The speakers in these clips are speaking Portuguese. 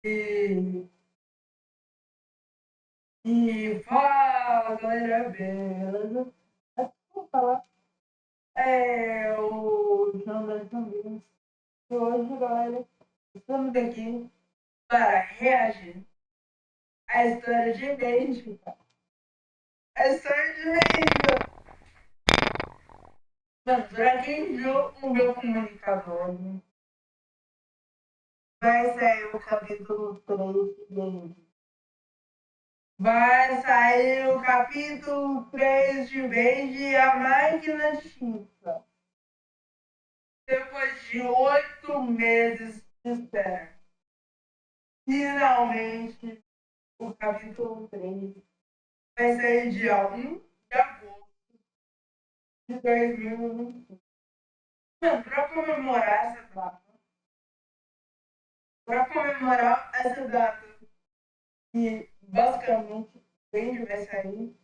E, fala, galera, beleza? Vou falar. O João das Campinas. E hoje, galera, estamos aqui para reagir à história de Benja. A história de Benja. Mano, pra quem viu o meu comunicador, vai sair o capítulo 3 de Benja. Vai sair o capítulo 3 de Benji, a máquina X. Depois de 8 meses de espera. Finalmente, o capítulo 3 vai sair dia 1 de agosto de 2025. Para comemorar essa data, que basicamente Benji vai sair,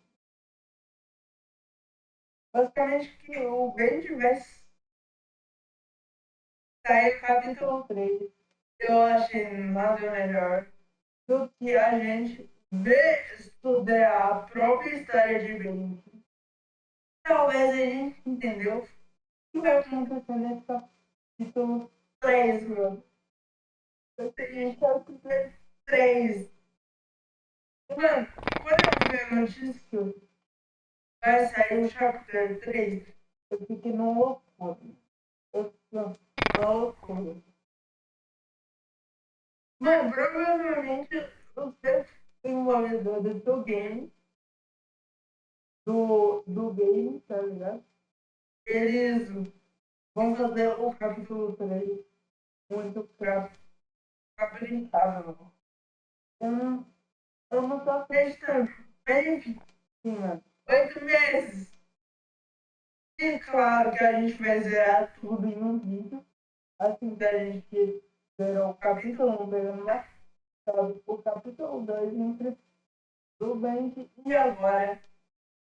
basicamente que o Benji vai sair o capítulo 3. Eu achei nada melhor do que a gente ver, estudar a própria história de Benji. Talvez a gente entendeu o que vai acontecer nesse capítulo 3, mano. Eu tenho capítulo 3. Mano, quando eu vi a notícia que vai sair o capítulo 3, eu fiquei numa loucura. Eu fiquei numa loucura. Mano, provavelmente os desenvolvedores do game, do game, tá ligado? Eles vão fazer o capítulo 3 muito caprichado. Eu não, eu não tô acreditando. Enfim, mano, 8 meses. E claro que a gente vai zerar tudo em um vídeo. Assim que a gente zerou o capítulo 1, pegando lá, sabe? O capítulo 2 entre do Bank e agora.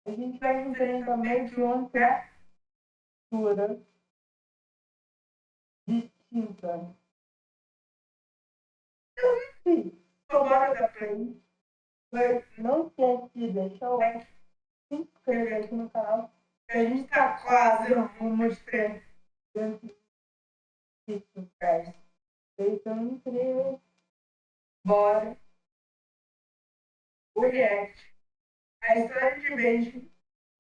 A gente vai enfrentar meio que uma criatura distinta. Sim, tomara da frente. Mas não esquece de deixar o like, se inscrever aqui no canal. A gente tá quase rumo de 300 subscribers. Vocês são incríveis. Bora. O react. A história de Benji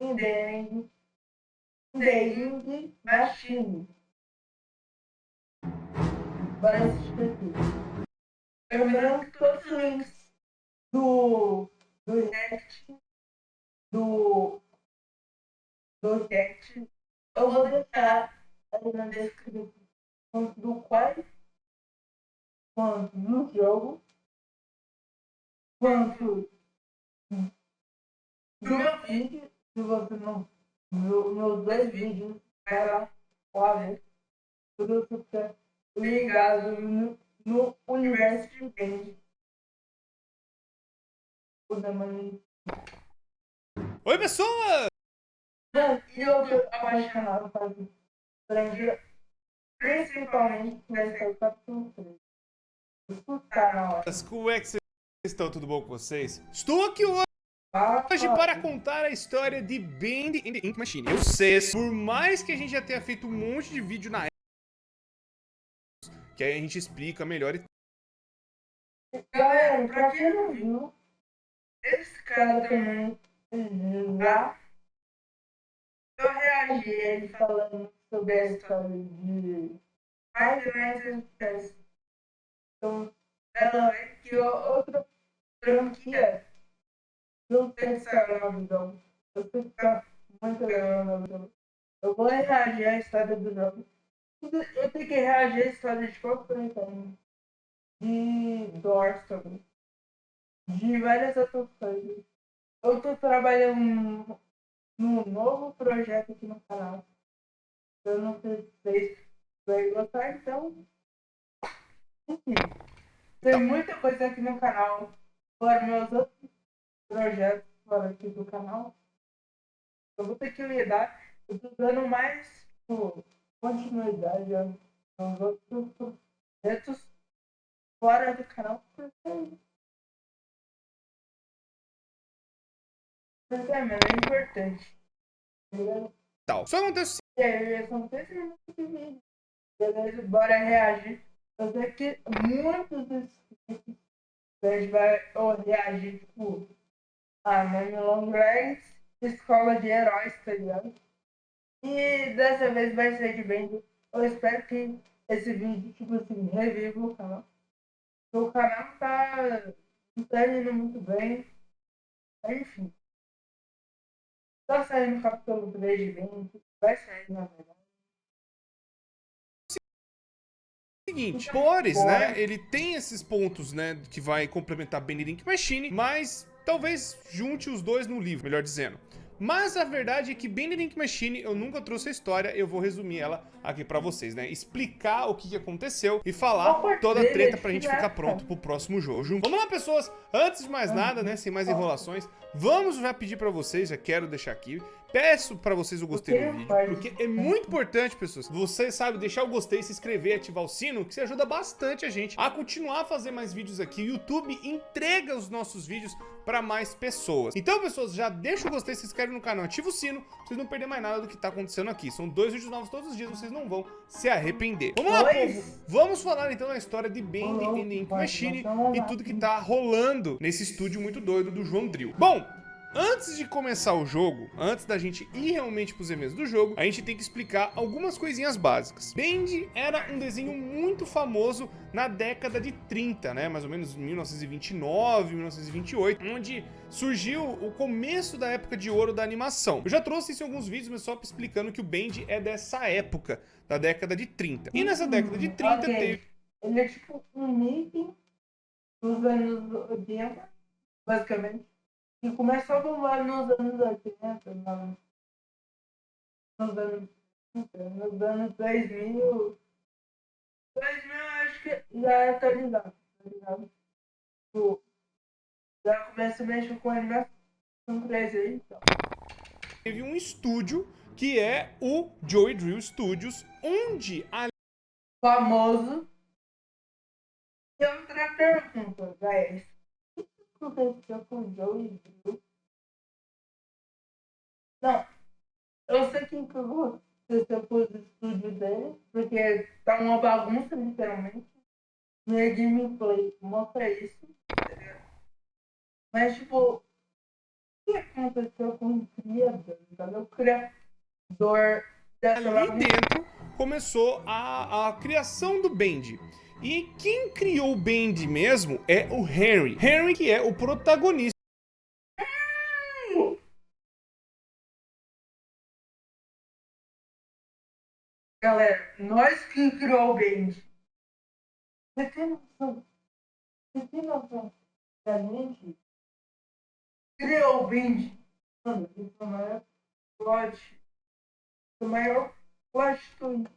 em The Indie Machine. Bora assistir aqui. Lembrando que todos os links do react, do, do react, eu vou deixar aí na descrição do qual, quanto no jogo, quanto do meu vídeo. Se você não viu meus 2 vídeos, vai lá ver. Tudo fica ligado no universo de Benji. Oi, pessoal! Mano, e eu tô apaixonado por Brasil, principalmente nesse capítulo 3. Escutar na hora. Como é que vocês estão? Tudo bom com vocês? Estou aqui hoje para contar a história de Bendy in the Ink Machine. Eu sei, por mais que a gente já tenha feito um monte de vídeo na época, que aí a gente explica melhor e... Galera, pra quem não viu, esse cara também lá, eu reagi a ele falando sobre a história de Five Nights at Freddy's. Então, ela vê que outra franquia não tem que sair na visão. Eu sei que tá muito legal na visão. Eu vou reagir à história do jogo. Eu tenho que reagir à história de qualquer coisa. De Doors também. De várias outras coisas. Eu estou trabalhando num novo projeto aqui no canal. Eu não sei se vocês vão gostar, então. Enfim, tem Então, muita coisa aqui no canal. Fora meus outros projetos fora aqui do canal. Eu vou ter que lidar. Eu estou dando mais continuidade aos outros projetos. fora do canal porque mano, é importante. Tal. Só acontece E aí, são 3 minutos de vídeo. Beleza, bora reagir. Eu sei que muitos inscritos a gente vai reagir, tipo, Mami Long Legs, Escola de Heróis, tá ligado? E dessa vez vai ser de bem. Eu espero que esse vídeo, tipo assim, reviva o canal. O canal não tá indo muito bem. Enfim. Tá saindo o capítulo 3 de bem. Vai sair, na verdade. o seguinte, Boris, né, ele tem esses pontos, né, que vai complementar Bendy Ink Machine, mas talvez junte os dois no livro, melhor dizendo. Mas a verdade é que Bendy Ink Machine, eu nunca trouxe a história, eu vou resumir ela aqui pra vocês, né? Explicar o que aconteceu e falar toda a treta pra gente ficar pronto pro próximo jogo. Vamos lá, pessoas! Antes de mais nada, né, sem mais enrolações, vamos já pedir pra vocês, já quero deixar aqui, peço pra vocês o gostei do vídeo, porque é muito importante, pessoas. Você sabe, deixar o gostei, se inscrever, ativar o sino, que isso ajuda bastante a gente a continuar a fazer mais vídeos aqui. O YouTube entrega os nossos vídeos pra mais pessoas. Então, pessoas, já deixa o gostei, se inscreve no canal, ativa o sino, pra vocês não perderem mais nada do que tá acontecendo aqui. São 2 vídeos novos todos os dias, vocês não vão se arrepender. Vamos lá, povo! Vamos falar então da história de Bendy Ink Machine e tudo que tá rolando nesse estúdio muito doido do João Drille. Bom, antes de começar o jogo, antes da gente ir realmente pros eventos do jogo, a gente tem que explicar algumas coisinhas básicas. Bendy era um desenho muito famoso na década de 30, né? Mais ou menos 1929, 1928, onde surgiu o começo da época de ouro da animação. Eu já trouxe isso em alguns vídeos, mas só explicando que o Bendy é dessa época, da década de 30. E nessa década de 30 teve... Ele é tipo um Mickey dos anos 80, basicamente. E começou a bombar nos anos 80, nos anos 2000. 2000 eu acho que já é atualizado, tá ligado? Já começa a mexer com animação 3D aí, então. Teve um estúdio que é o Joey Drille Studios, onde a famoso. E outra pergunta, guys. O que aconteceu com o Joey Drille? Não, eu sei que aconteceu com os estúdios dele, porque tá uma bagunça, literalmente. Minha gameplay mostra isso, entendeu? Mas, tipo, o que aconteceu com o criador? O criador dessa ali dentro começou a criação do Bendy. E quem criou o Bendy mesmo é o Henry. Henry, que é o protagonista. Galera, nós que criou o Bendy. Você tem noção? Você tem noção? A gente criou o Bendy. Mano, isso é o maior plot. O maior plot twist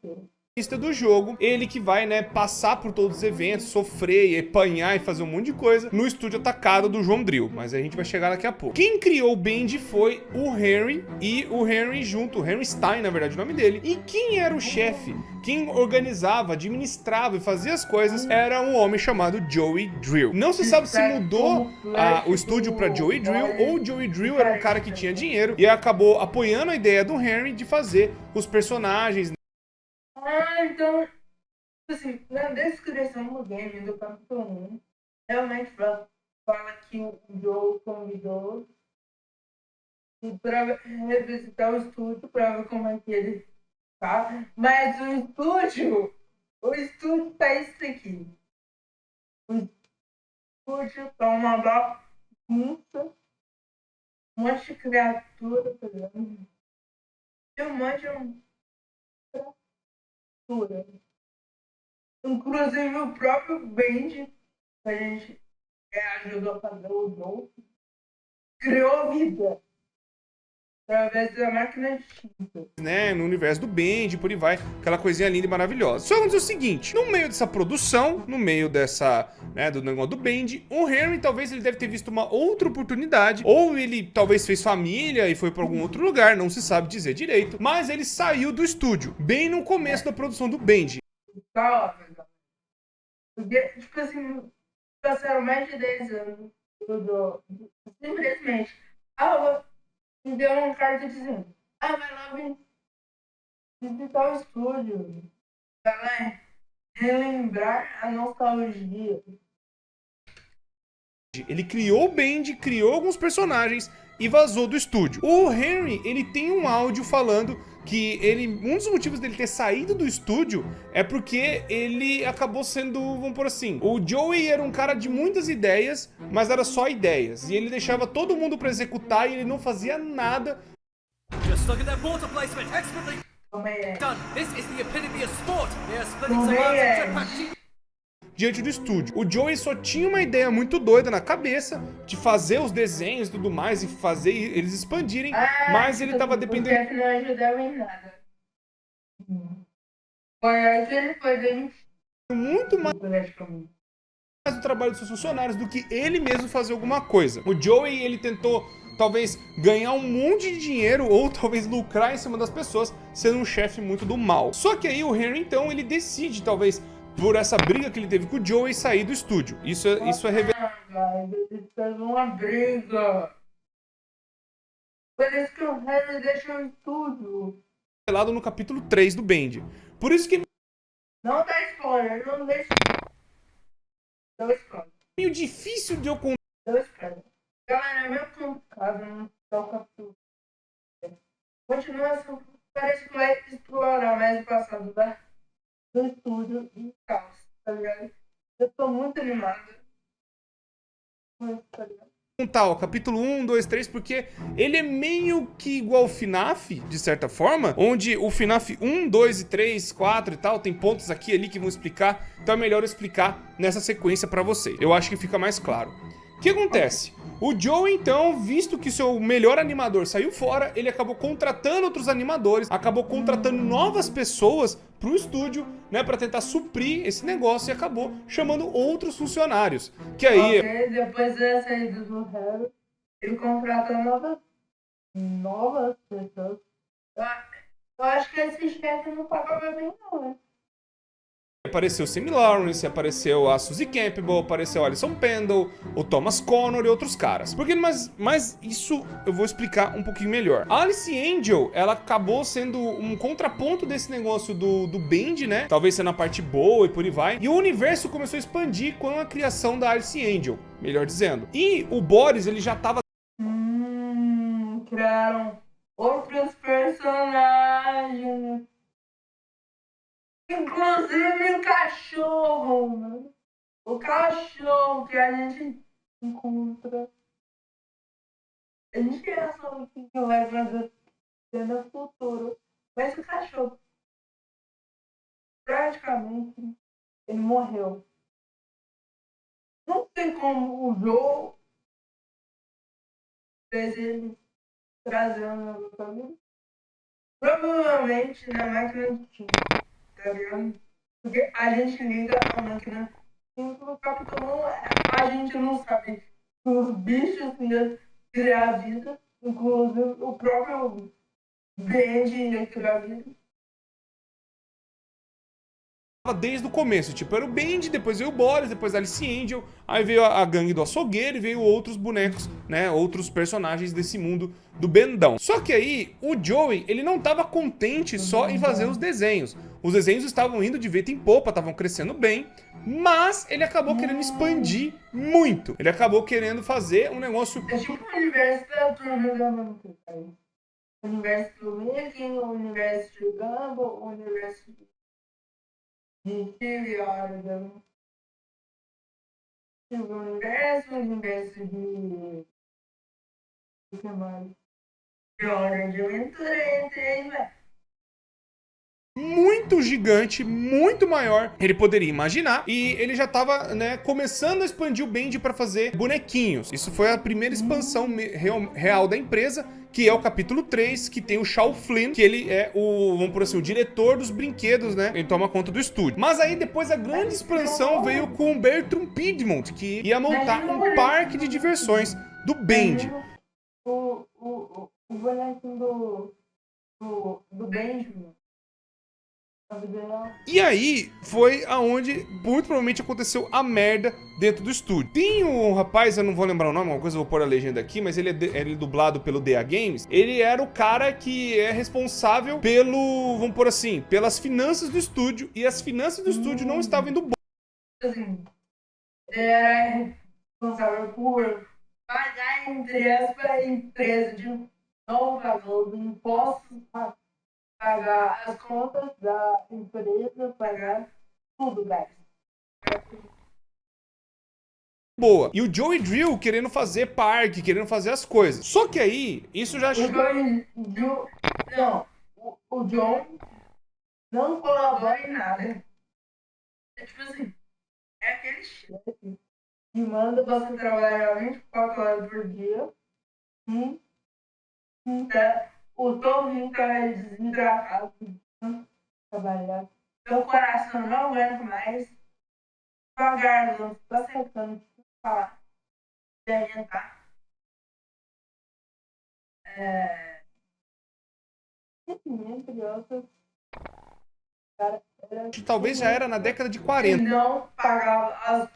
Do jogo, ele que vai, né, passar por todos os eventos, sofrer, apanhar e fazer um monte de coisa no estúdio atacado do João Drille, mas a gente vai chegar daqui a pouco. Quem criou o Bendy foi o Henry e o Henry junto, o Henry Stein, na verdade, o nome dele. E quem era o chefe, quem organizava, administrava e fazia as coisas, era um homem chamado Joey Drille. Não se sabe se mudou o estúdio para Joey Drille ou Joey Drille era um cara que tinha dinheiro e acabou apoiando a ideia do Henry de fazer os personagens. Então, assim, na descrição do game do capítulo 1, realmente fala que o Joe convidou para revisitar o estúdio para ver como é que ele tá. Mas o estúdio tá isso aqui. O estúdio tá uma bagunça, um monte de criatura, tá ligado? E um monte de inclusive o próprio Bendy, que a gente ajudou a fazer o jogo, criou vida através da máquina de tinta. Né, no universo do Bendy, por aí vai, aquela coisinha linda e maravilhosa. Só vamos dizer o seguinte, no meio dessa produção, no meio dessa, né, do negócio do Bendy, o Henry talvez ele deve ter visto uma outra oportunidade, ou ele talvez fez família e foi para algum outro lugar, não se sabe dizer direito, mas ele saiu do estúdio, bem no começo da produção do Bendy. Tá óbvio. Porque, tipo assim, passaram mais de 10 anos. Simplesmente. Me deu uma carta dizendo: vai lá visitar o estúdio. Vai lá relembrar a nostalgia. Ele criou o Bend, criou alguns personagens e vazou do estúdio. O Henry, ele tem um áudio falando que um dos motivos dele ter saído do estúdio é porque ele acabou sendo, vamos por assim, o Joey era um cara de muitas ideias, mas era só ideias, e ele deixava todo mundo pra executar e ele não fazia nada. Just look at that water placement, expertly done. This is the epitome of sport. They are splitting some arms and jetpack. Diante do estúdio. O Joey só tinha uma ideia muito doida na cabeça de fazer os desenhos e tudo mais e fazer eles expandirem, mas ele tava dependendo. O chefe não ajudava em nada. Foi aí que ele foi demitido. Muito mais do trabalho dos seus funcionários do que ele mesmo fazer alguma coisa. O Joey, ele tentou talvez ganhar um monte de dinheiro ou talvez lucrar em cima das pessoas, sendo um chefe muito do mal. Só que aí o Henry, então, ele decide talvez por essa briga que ele teve com o Joey sair do estúdio. Isso é revelado. Eles fizeram uma briga. Por isso que o Henry deixou o estúdio. Revelado no capítulo 3 do Bend. Por isso que não dá spoiler, não deixa. Deu spoiler. É meio difícil de eu contar. Deu spoiler. Galera, é meio complicado não dar o capítulo. Continuação. Parece que vai explorar mais o passado do estúdio e caos, tá ligado? Eu tô muito animado. Tá ligado? Ó, capítulo 1, 2, 3, porque ele é meio que igual ao FNAF, de certa forma, onde o FNAF 1, 2 e 3, 4 e tal, tem pontos aqui e ali que vão explicar, então é melhor eu explicar nessa sequência pra vocês. Eu acho que fica mais claro. O que acontece? O Joe, então, visto que seu melhor animador saiu fora, ele acabou contratando outros animadores, acabou contratando novas pessoas pro estúdio, né, pra tentar suprir esse negócio e acabou chamando outros funcionários. Que aí... Okay, depois da saída do Harry, ele contrata novas pessoas. Eu acho que esse chefe não pagava bem não, né? Apareceu o Sammy Lawrence, apareceu a Suzy Campbell, apareceu o Alison Pendle, o Thomas Connor e outros caras. Porque, mas isso eu vou explicar um pouquinho melhor. A Alice Angel, ela acabou sendo um contraponto desse negócio do Bend, né? Talvez sendo a parte boa e por aí vai. E o universo começou a expandir com a criação da Alice Angel, melhor dizendo. E o Boris, ele já tava... Criaram outros personagens. Inclusive o cachorro, mano. O cachorro que a gente encontra. A gente já sabe o que vai fazer no futuro. Mas o cachorro, praticamente, ele morreu. Não tem como o Joe fez ele trazendo na família. Provavelmente na máquina de time. Tá ligado? Porque a gente liga a máquina no capitão, a gente não sabe os bichos iam criar a vida, inclusive o próprio Bend ia criar a vida. Desde o começo, tipo, era o Bend, depois veio o Boris, depois a Alice Angel, aí veio a gangue do açougueiro e veio outros bonecos, né, outros personagens desse mundo do Bendão. Só que aí, o Joey, ele não tava contente só em fazer os desenhos. Os desenhos estavam indo de vento em popa, estavam crescendo bem, mas ele acabou querendo expandir muito. Ele acabou querendo fazer um negócio... É tipo o universo da Turma da Mônica. O universo do Mickey, o universo de Gumball, o universo de Tyrion, o universo de... O que mais? De Hora de Aventura, entre eles, muito gigante, muito maior, ele poderia imaginar, e ele já tava, né, começando a expandir o Bend para fazer bonequinhos. Isso foi a primeira expansão real da empresa, que é o capítulo 3, que tem o Shaw Flynn, que ele é o, vamos por assim, o diretor dos brinquedos, né? Ele toma conta do estúdio. Mas aí depois a grande expansão veio com o Bertram Piedmont, que ia montar um parque de diversões do Bend. O bonequinho do Benjamin. Na vida real. E aí foi aonde muito provavelmente aconteceu a merda dentro do estúdio. Tem um rapaz, eu não vou lembrar o nome, uma coisa eu vou pôr a legenda aqui, mas ele é dublado pelo DA Games. Ele era o cara que é responsável pelo, vamos pôr assim, pelas finanças do estúdio. E as finanças do estúdio não estavam indo bom. Assim, ele era responsável por pagar, entre aspas, a empresa de não pagou os impostos, pagar as contas da empresa, pagar tudo, guys. Boa. E o Joey Drill querendo fazer parque, querendo fazer as coisas. Só que aí, isso já... O John, não, o John não colabora em nada. É tipo assim, é aquele chefe que manda você trabalhar 24 horas por dia. Tá, o Tovinho tá desidratado, trabalhar. Seu coração não aguenta mais. Sua garganta tá secando de falar. De alimentar. Entre outras, cara, talvez já era na década de ele 40. não pagava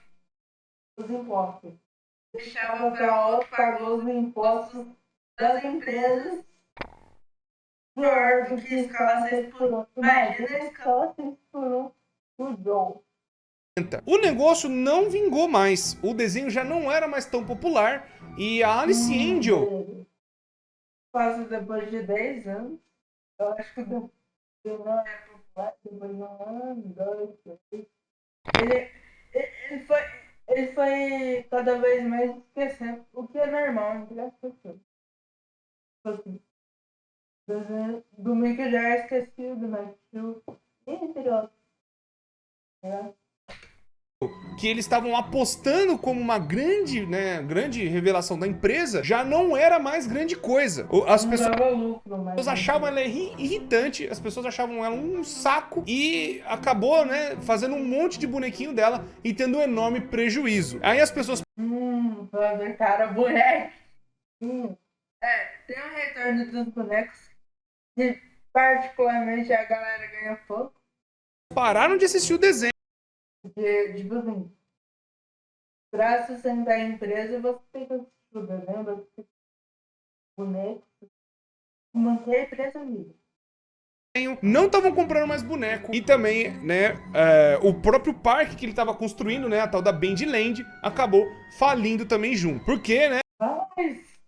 os impostos. Deixava para outro pagar os impostos das empresas. Pior do que escala 6 por 1. Imagina a escala 6 por 1 do Joe. O negócio não vingou mais. O desenho já não era mais tão popular. E a Alice Angel... Quase depois de 10 anos. Eu acho que não é popular. Depois de um ano, 2, 3. Ele foi cada vez mais esquecendo. O que é normal entre as pessoas. Assim, do Mickey já é esquecido, mas entre outros. Né? que eles estavam apostando como uma grande, né, grande revelação da empresa, já não era mais grande coisa. As pessoas achavam ela irritante, as pessoas achavam ela um saco e acabou, né, fazendo um monte de bonequinho dela e tendo um enorme prejuízo. Aí as pessoas... cara, boneco. Tem um retorno dos bonecos que particularmente a galera ganha pouco. pararam de assistir o desenho. Porque, tipo assim, pra sustentar a empresa, você tem que assistir o desenho, você tem que boneco, manter a empresa viva. Não estavam comprando mais boneco. E também, né, o próprio parque que ele estava construindo, né, a tal da Bandland, acabou falindo também junto. Porque, né? Mas,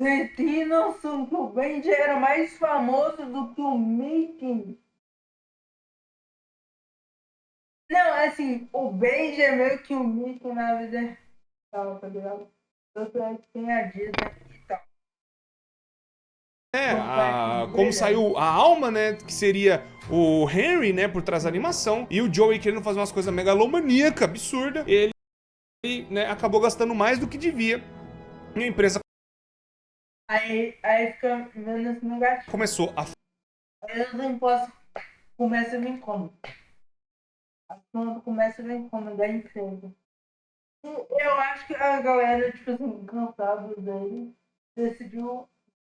vocês têm noção que o Benji era mais famoso do que o Mickey? Não, assim, o Benji é meio que o Mickey na vida real, tá ligado? Tanto é que tem a Disney e tal. Como saiu a alma, né, que seria o Henry, né, por trás da animação, e o Joey querendo fazer umas coisas megalomaníacas, absurda, ele, né, acabou gastando mais do que devia. E a empresa Aí fica menos negativo. começou a... Aí os impostos começam a vir como? A conta começa a vir como da empresa. E eu acho que a galera, tipo assim, cansada dele, decidiu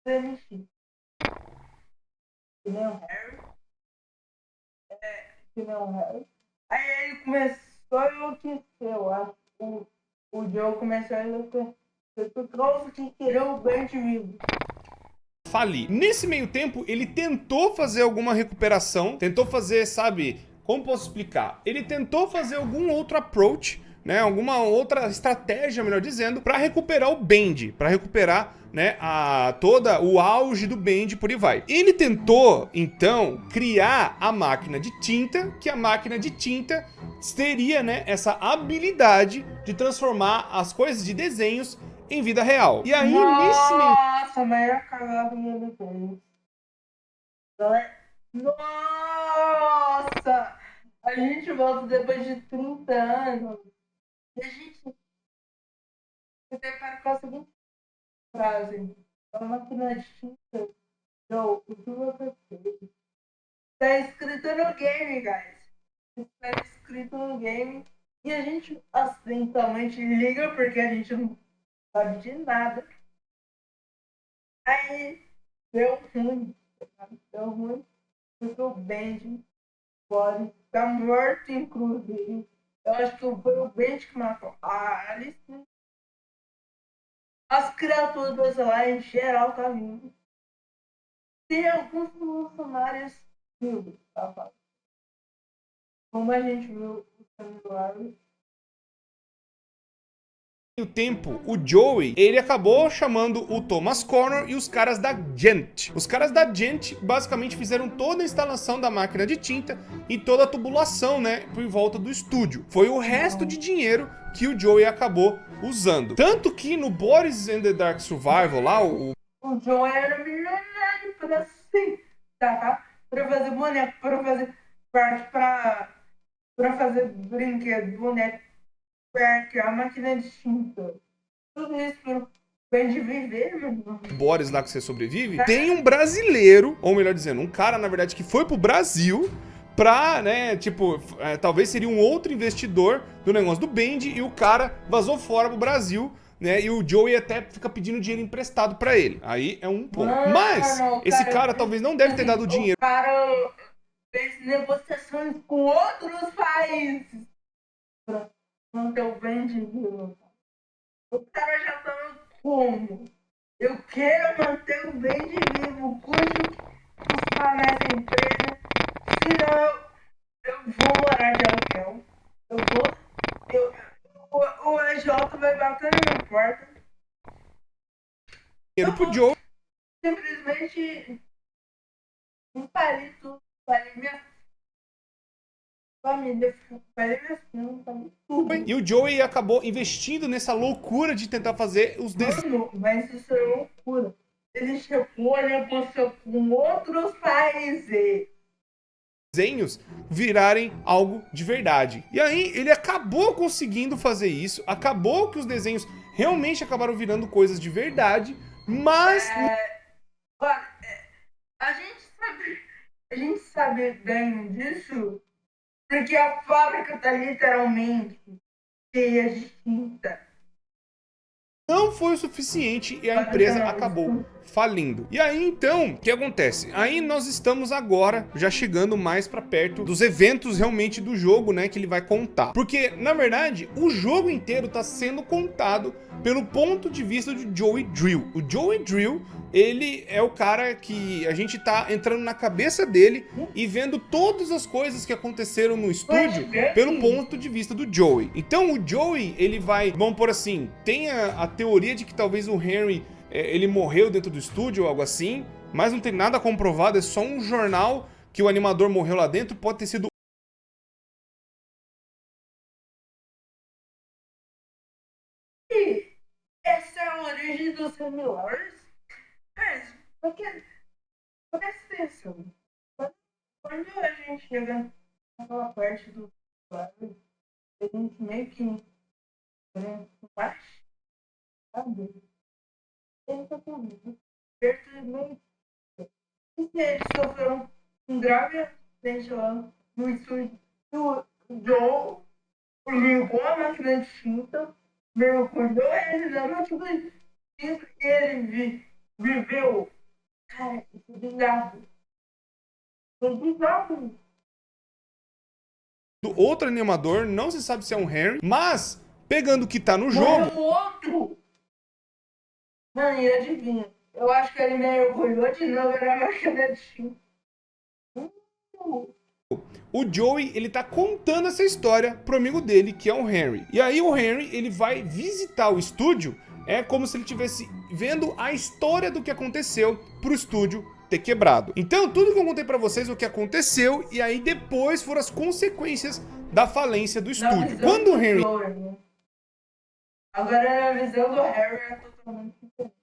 demitir. Que nem o Harry. Que nem o Harry. Aí ele começou a enlouquecer, eu acho. O Joe começou a enlouquecer por causa que queria o Benji vivo. falir. Nesse meio tempo, ele tentou fazer alguma recuperação, tentou fazer, sabe, como posso explicar? Ele tentou fazer algum outro approach, né, alguma outra estratégia, melhor dizendo, para recuperar o Bend, para recuperar, né, toda o auge do Bend, por aí vai. Ele tentou, então, criar a máquina de tinta, que a máquina de tinta teria, né, essa habilidade de transformar as coisas de desenhos em vida real. E aí, nesse meio... Nossa, a maior cagada ele fez. Nossa! A gente volta depois de 30 anos. E a gente se depara com a seguinte frase. A máquina de tinta. Joe, o que você fez? Está escrito no game, guys. Está escrito no game. E a gente acidentalmente liga porque a gente não sabe de nada. Aí deu ruim. Deu ruim. Porque o Benji Boris tá morto em cruz. Eu acho que foi o Benji que matou a Alice. As criaturas lá em geral tá vindo. Tem alguns funcionários vivos, tá? Como a gente viu o celular. O tempo, o Joey, ele acabou chamando o Thomas Connor e os caras da Gent. Os caras da Gent basicamente fizeram toda a instalação da máquina de tinta e toda a tubulação, né, por volta do estúdio. Foi o resto de dinheiro que o Joey acabou usando. Tanto que no Boris and the Dark Survival lá, o Joey era milionário pra tá? Pra fazer boneco, pra fazer parte, pra fazer brinquedo, boneco. A máquina de tinta. Tudo isso pro bem de viver, mano. Boris lá que você sobrevive. Tem um brasileiro, ou melhor dizendo, um cara, na verdade, que foi pro Brasil pra, né, tipo, talvez seria um outro investidor do negócio do Bendy e o cara vazou fora pro Brasil, né, e o Joey até fica pedindo dinheiro emprestado pra ele. Aí é um ponto. Mas, esse cara talvez não deve ter dado dinheiro. O cara fez negociações com outros países pra manter o Bendy vivo. O cara já tá como? Eu quero manter o Bendy vivo, custe custar nessa empresa, senão eu vou morar de aluguel. O AJ vai bater na minha porta. Dinheiro pro Joey. Simplesmente um palito, falei minha família, falei minha filha, falei tudo. E o Joey acabou investindo nessa loucura de tentar fazer os desenhos. Mas isso é loucura. Ele chegou a negociar com outros países. Desenhos virarem algo de verdade. E aí ele acabou conseguindo fazer isso, acabou que os desenhos realmente acabaram virando coisas de verdade, mas... A gente sabe bem disso porque a fábrica tá literalmente cheia de tinta. Não foi o suficiente e a empresa acabou falindo. E aí então, o que acontece? Aí nós estamos agora já chegando mais pra perto dos eventos realmente do jogo, né, que ele vai contar. Porque, na verdade, o jogo inteiro tá sendo contado pelo ponto de vista de Joey Drill. O Joey Drill, ele é o cara que a gente tá entrando na cabeça dele e vendo todas as coisas que aconteceram no estúdio pelo ponto de vista do Joey. Então o Joey, ele vai, vamos por assim, tem a teoria de que talvez o Henry, ele morreu dentro do estúdio ou algo assim, mas não tem nada comprovado, é só um jornal que o animador morreu lá dentro, pode ter sido... Essa é a origem dos Semi-Lords? Mas, porque... Presta atenção. Quando a gente chega naquela parte do... A gente meio que... Baixo, sabe? Ele tá comigo. Meio... E se eles sofreram um grave acidente lá no estúdio, o Joe ligou a máquina de tinta, mergulhou ele na máquina de tinta e ele viveu. Cara, isso é bizarro. É bizarro. Do outro animador, não se sabe se é um Henry, mas pegando o que tá no jogo... Mas o outro! Mano, e adivinha? Eu acho que ele mergulhou de novo na máquina de tinta. O Joey, ele tá contando essa história pro amigo dele, que é o Henry. E aí o Henry, ele vai visitar o estúdio, é como se ele estivesse vendo a história do que aconteceu pro estúdio ter quebrado. Então, tudo que eu contei pra vocês, o que aconteceu, e aí depois foram as consequências da falência do estúdio. Quando o Henry... Agora a visão do Harry é totalmente diferente.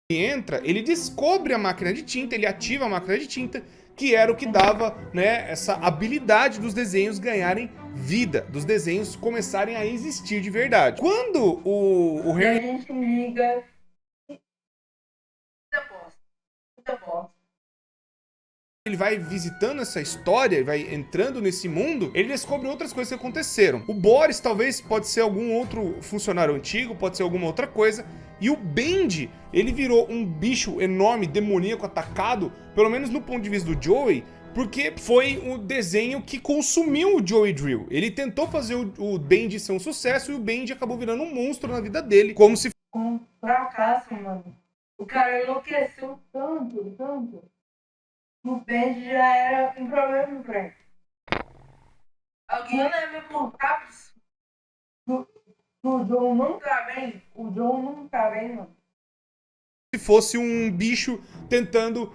Entra, ele descobre a máquina de tinta, ele ativa a máquina de tinta, que era o que dava, né, essa habilidade dos desenhos ganharem vida, dos desenhos começarem a existir de verdade. Quando o Henry... A gente liga... Muita bosta. Ele vai visitando essa história, vai entrando nesse mundo, ele descobre outras coisas que aconteceram. O Boris talvez pode ser algum outro funcionário antigo, pode ser alguma outra coisa. E o Bendy, ele virou um bicho enorme, demoníaco, atacado, pelo menos no ponto de vista do Joey, porque foi o desenho que consumiu o Joey Drill. Ele tentou fazer o Bendy ser um sucesso e o Bendy acabou virando um monstro na vida dele, como se... Um fracasso, mano. O cara enlouqueceu tanto. O Bendy já era um problema pra ele. Alguém leva por caps. O John não tá bem. O John não tá bem, mano. Se fosse um bicho tentando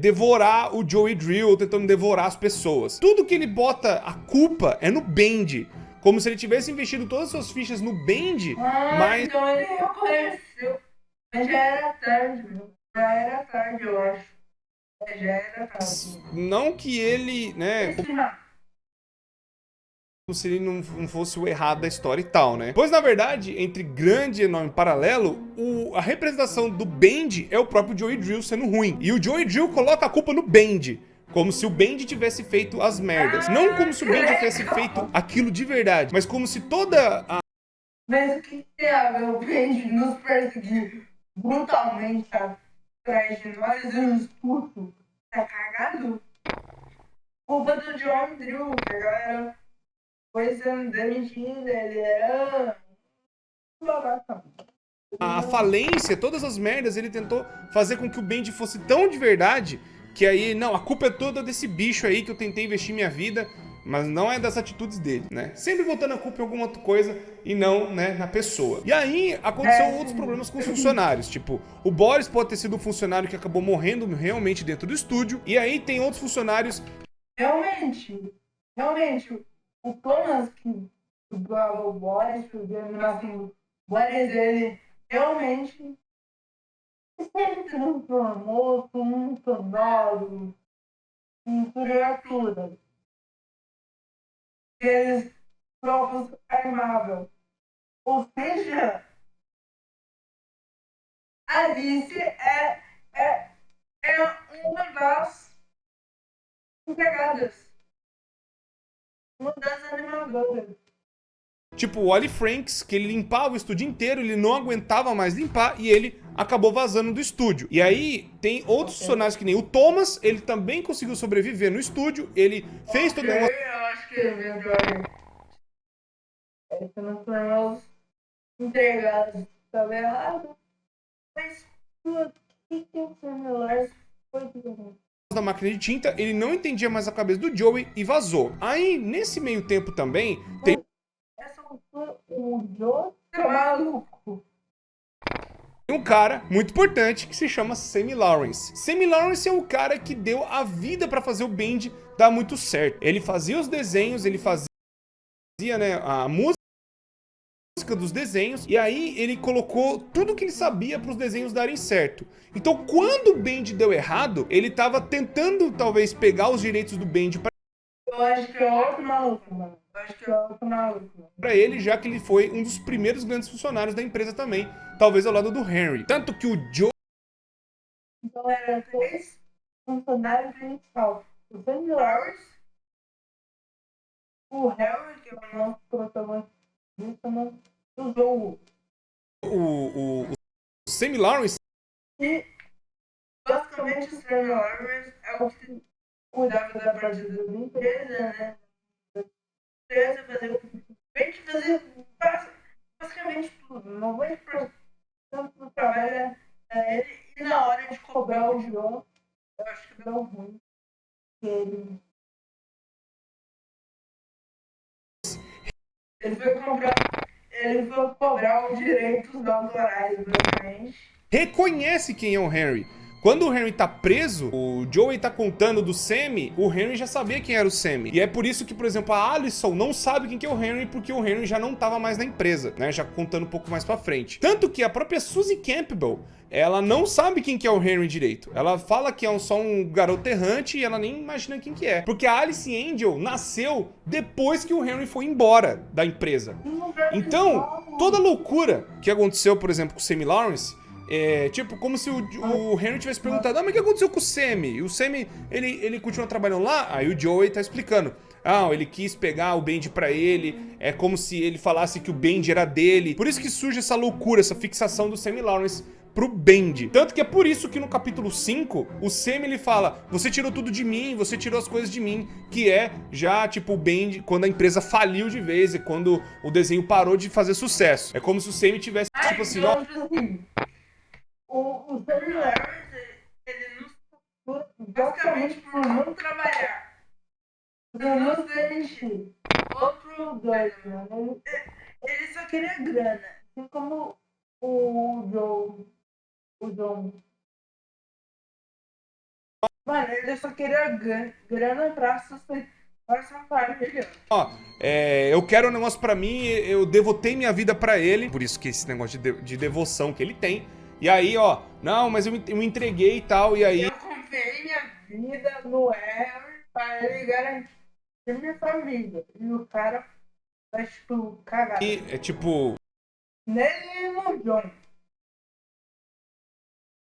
devorar o Joey Drill, ou tentando devorar as pessoas. Tudo que ele bota a culpa é no Bendy. Como se ele tivesse investido todas as suas fichas no Bendy, mas... Então ele reconheceu. Mas já era tarde, mano. Já era tarde, eu acho. Já era tarde. Não que ele, né... Como se ele não fosse o errado da história e tal, né? Pois, na verdade, entre grande e enorme paralelo, a representação do Bendy é o próprio Joey Drill sendo ruim. E o Joey Drill coloca a culpa no Bendy. Como se o Bendy tivesse feito as merdas. Não como se o Bendy tivesse feito aquilo de verdade, mas como se toda a... Mas o que tem a ver o Bendy nos perseguir brutalmente atrás de nós e os putos? Tá cagado? Culpa do John Drill, a galera foi sendo demitida, ele era... A falência, todas as merdas, ele tentou fazer com que o Bendy fosse tão de verdade que aí, não, a culpa é toda desse bicho aí que eu tentei investir minha vida, mas não é das atitudes dele, né? Sempre botando a culpa em alguma outra coisa e não, né, na pessoa. E aí, aconteceu outros problemas com os funcionários, tipo, o Boris pode ter sido um funcionário que acabou morrendo realmente dentro do estúdio, e aí tem outros funcionários... Realmente, o Thomas que dublava o Boris, fazia a animação do Boris, ele realmente se transformou como um sonoro, em criatura. Eles próprios armavam. Ou seja, Alice é uma das empregadas. Uma das animadoras. Tipo, o Oli Franks, que ele limpava o estúdio inteiro, ele não aguentava mais limpar e ele acabou vazando do estúdio. E aí, tem outros funcionários que nem o Thomas, ele também conseguiu sobreviver no estúdio, ele fez todo o negócio... Eu acho que ele veio ele transformou os empregados. Estava errado. Mas por que o Samuel foi diferente? Da máquina de tinta, ele não entendia mais a cabeça do Joey e vazou. Aí, nesse meio tempo também, tem... O Joe é maluco. um cara muito importante que se chama Sammy Lawrence. Sammy Lawrence é o cara que deu a vida pra fazer o Bendy dar muito certo. Ele fazia os desenhos, ele fazia, né, a música dos desenhos, e aí ele colocou tudo que ele sabia para os desenhos darem certo. Então, quando o Bendy deu errado, ele tava tentando talvez pegar os direitos do Bendy Eu acho que é outro maluco, mano. Pra ele, já que ele foi um dos primeiros grandes funcionários da empresa também, talvez ao lado do Henry. Tanto que o Joe... Então eram 3 funcionários principais. O Sammy Lawrence, o Henry, que é o nosso protagonista, o Joe. O Sammy Lawrence... E basicamente o Sammy Lawrence é o que cuidava da parte da empresa, né? Fazer basicamente tudo. 90% do trabalho é ele. E na hora de cobrar o João, eu acho que deu ruim. Ele foi cobrar os direitos autorais, basicamente. reconhece quem é o Henry. Quando o Henry tá preso, o Joey tá contando do Sammy, o Henry já sabia quem era o Sammy. E é por isso que, por exemplo, a Allison não sabe quem que é o Henry, porque o Henry já não tava mais na empresa, né? Já contando um pouco mais pra frente. Tanto que a própria Suzy Campbell, ela não sabe quem que é o Henry direito. Ela fala que é só um garoto errante e ela nem imagina quem que é. Porque a Alice Angel nasceu depois que o Henry foi embora da empresa. Então, toda a loucura que aconteceu, por exemplo, com o Sammy Lawrence... É, tipo, como se o Henry tivesse perguntado: ah, mas o que aconteceu com o Sammy? E o Sammy, ele continua trabalhando lá? Aí o Joey tá explicando: ah, ele quis pegar o Bendy pra ele. É como se ele falasse que o Bendy era dele. Por isso que surge essa loucura, essa fixação do Sammy Lawrence pro Bend. Tanto que é por isso que no capítulo 5, o Sam ele fala: você tirou tudo de mim, você tirou as coisas de mim. Que é já, tipo, o Bend, quando a empresa faliu de vez, e quando o desenho parou de fazer sucesso. É como se o Sam tivesse, tipo assim, ó. Assim, o Sammy Harris, ele nos procura basicamente por não trabalhar. Por não sentir outro ganho, né? Ele só queria grana. Assim como o John. Mano, ele só queria grana pra sustentar essa família. Ó, eu quero um negócio pra mim, eu devotei minha vida pra ele. Por isso que esse negócio de devoção que ele tem. E aí, ó, não, mas eu me entreguei e tal, e aí... Eu confiei minha vida no Harry pra ele garantir minha família. E o cara faz, tipo, cagada. É tipo... Nele e no John.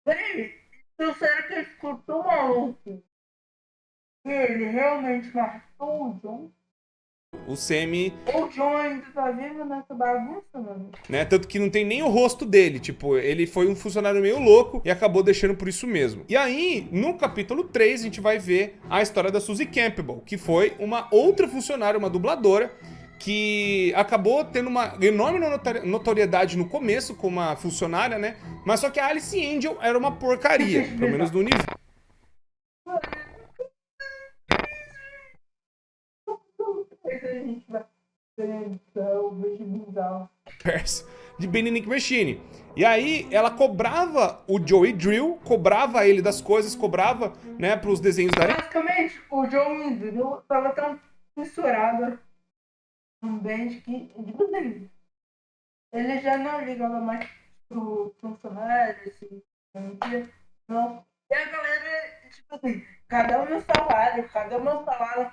Peraí, então será que ele ficou tão maluco que ele realmente matou o John? O Sammy, O John ainda tá vivo nessa bagunça, mano? né? Tanto que não tem nem o rosto dele. Tipo, ele foi um funcionário meio louco e acabou deixando por isso mesmo. E aí, no capítulo 3, a gente vai ver a história da Suzy Campbell, que foi uma outra funcionária, uma dubladora, que acabou tendo uma enorme notoriedade no começo como uma funcionária, né? Mas só que a Alice Angel era uma porcaria, pelo menos no universo. A gente vai pensar o bicho bizarro. De Benedict Machine. E aí ela cobrava o Joey Drill, cobrava ele das coisas, cobrava, né, pros desenhos da... Basicamente, o John Drew tava tão fissurado no Band que, tipo assim, ele já não ligava mais pro funcionário, assim, não. E a galera, tipo assim, cadê o meu salário? Cadê o meu salário?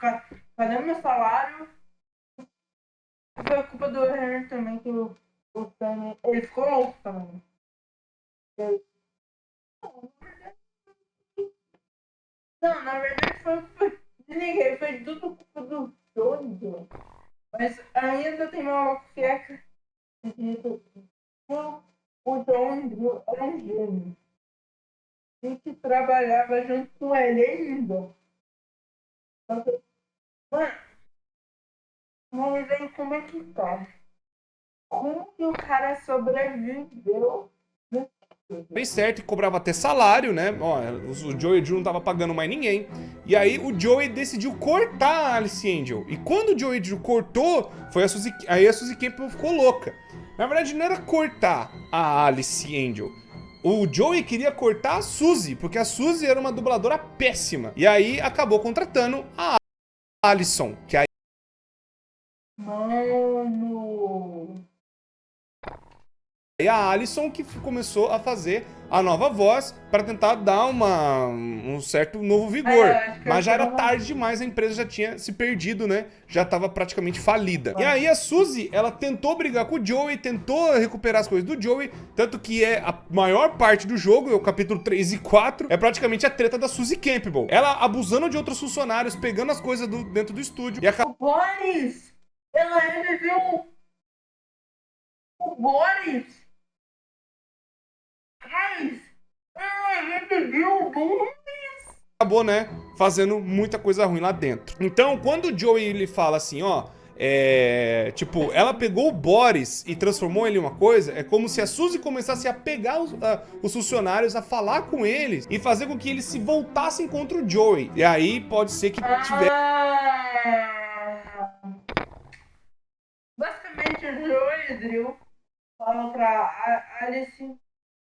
Cadê o meu salário? Foi culpa do Henry também, que o Sammy, ele ficou louco também. Não, na verdade foi culpa de ninguém, foi tudo culpa do Johnny. Mas ainda tem uma louco que é o John Drew era um gênio. E que trabalhava junto com ele ainda. Mano, mas aí como é que tá? Como que o cara sobreviveu? Fez certo e cobrava até salário, né? Ó, o Joey Drew não tava pagando mais ninguém. E aí o Joey decidiu cortar a Alice Angel. E quando o Joey Drew cortou, aí a Suzy Campbell ficou louca. Na verdade, não era cortar a Alice Angel. O Joey queria cortar a Suzy, porque a Suzy era uma dubladora péssima. E aí acabou contratando a Alison, que aí... Mano. E a Alison que começou a fazer a nova voz para tentar dar um certo novo vigor. Mas já era tarde demais, a empresa já tinha se perdido, né? Já tava praticamente falida. E aí a Suzy, ela tentou brigar com o Joey, tentou recuperar as coisas do Joey, tanto que é a maior parte do jogo, é o capítulo 3 e 4, é praticamente a treta da Suzy Campbell. Ela abusando de outros funcionários, pegando as coisas dentro do estúdio e acabou... O Boris! Ela reviveu o Boris! Mas ela reviveu o Boris! Acabou, né, fazendo muita coisa ruim lá dentro. Então, quando o Joey ele fala assim, ó, tipo, ela pegou o Boris e transformou ele em uma coisa, é como se a Suzy começasse a pegar os funcionários, a falar com eles e fazer com que eles se voltassem contra o Joey. E aí pode ser que tivesse... Basicamente, o Joey Drill falou pra Alice,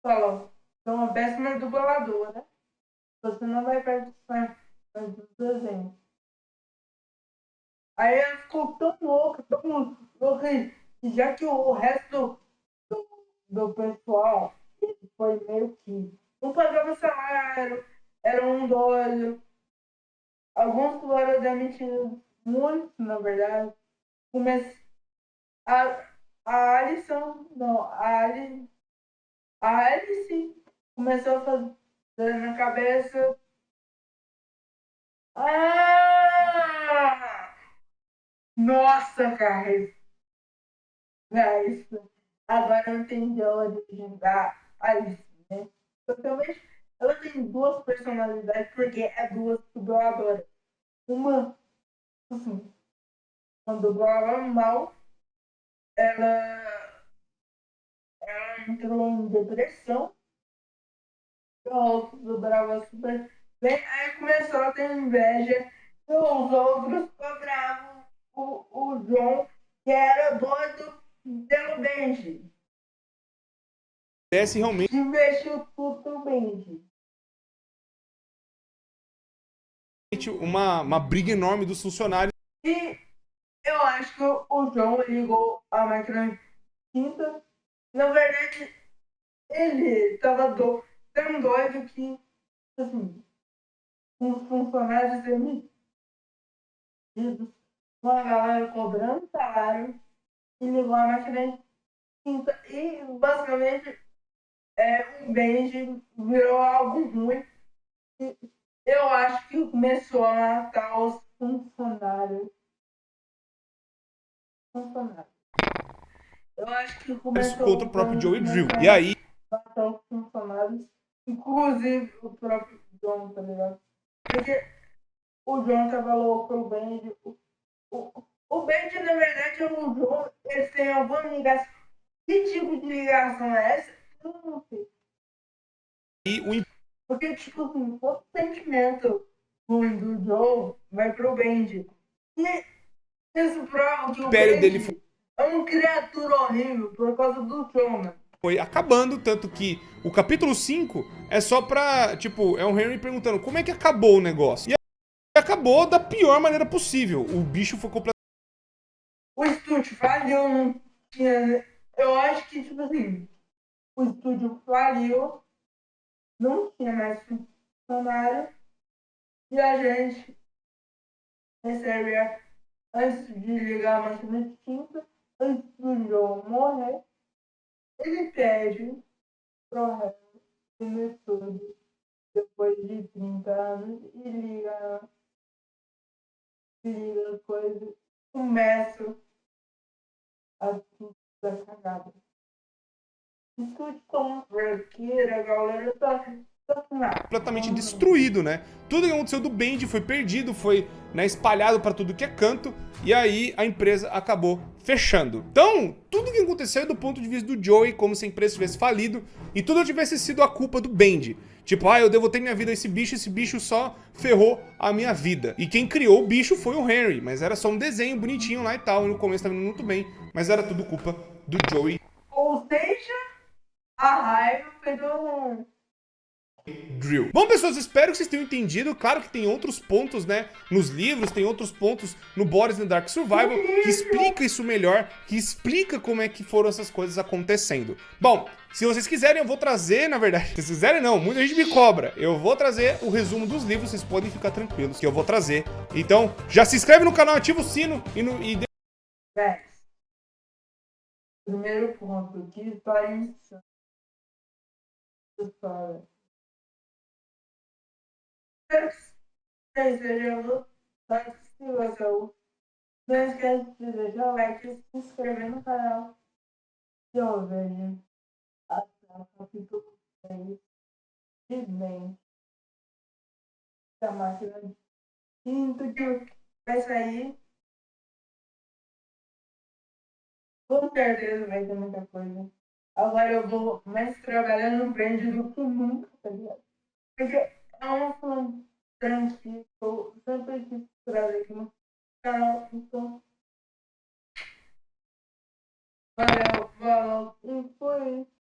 falou, sou uma péssima dubladora, você não vai participar do desenho. Aí ela ficou tão louca, que já que o resto do pessoal foi meio que não pagava salário, era um doido. Alguns foram demitidos, muitos, na verdade. A, a Alison, não, a Alice começou a fazer na cabeça. Ah! Nossa, cara! Guys, agora eu entendi a origem da Alice. Totalmente. Ela tem duas personalidades, porque é duas dubladoras. Uma, assim, quando dublava mal, ela, ela entrou em depressão, e a outra dublava super bem, aí começou a ter inveja, e os outros cobravam o João, que era doido pelo Benji. Parece realmente Investiu tudo no Benji. uma briga enorme dos funcionários. E eu acho que o João ligou a máquina quinta. Na verdade, ele estava tão doido que, assim, os funcionários demitidos, com a galera cobrando salário, e ligou a máquina quinta. E, basicamente, o Benji virou algo ruim. E eu acho que começou a matar os funcionários. Eu acho que começou Contra o próprio Joey Drill. começar E aí, a matar os funcionários, inclusive o próprio John, tá ligado? Porque o John tava louco pelo Benji. O Benji, na verdade, é o John, eles têm alguma ligação. Que tipo de ligação é essa? Eu não sei. o Porque, tipo assim, todo sentimento ruim do Joe vai pro Benji. E isso prova que o império dele Benji é uma criatura horrível por causa do John, né? foi acabando, tanto que o capítulo 5 é só pra, tipo, é o Henry perguntando como é que acabou o negócio. E acabou da pior maneira possível. O bicho foi completamente... O estúdio faliu, não tinha. Eu acho que, tipo assim, o estúdio faliu, não tinha mais funcionário, e a gente recebia, antes de ligar a máquina de tinta, antes do João morrer, ele pede pro resto no estúdio, depois de 30 anos, e liga as coisas, começa a tudo da cagada. Estúdio como porqueira, a galera tá completamente destruído, né? Tudo que aconteceu do Bendy foi perdido, foi, né, espalhado pra tudo que é canto, e aí a empresa acabou fechando. Então, tudo que aconteceu é do ponto de vista do Joey, como se a empresa tivesse falido, e tudo tivesse sido a culpa do Bendy. Tipo, eu devoltei minha vida a esse bicho só ferrou a minha vida. E quem criou o bicho foi o Henry, mas era só um desenho bonitinho lá e tal, e no começo tava indo muito bem, mas era tudo culpa do Joey Ou seja, a raiva foi do Drill. Bom, pessoas, espero que vocês tenham entendido. Claro que tem outros pontos, né, nos livros, tem outros pontos no Boris and the Dark Survival que explica isso melhor, que explica como é que foram essas coisas acontecendo. Bom, se vocês quiserem, eu vou trazer, na verdade, se vocês quiserem não, muita gente me cobra. Eu vou trazer o resumo dos livros, vocês podem ficar tranquilos que eu vou trazer. Então, já se inscreve no canal, ativa o sino e primeiro ponto, que história insana. História. Espero que vocês estejam gostando. Se você não esquece de deixar o like e se inscrever no canal. E eu vejo até o capítulo 6 de bem. Da máquina de quinto que vai sair. Com certeza vai ter muita coisa. Agora eu vou mais trabalhar no brand do que nunca, tá ligado? Porque é uma franquia que eu sempre quis trazer aqui no canal. Então, valeu, valeu.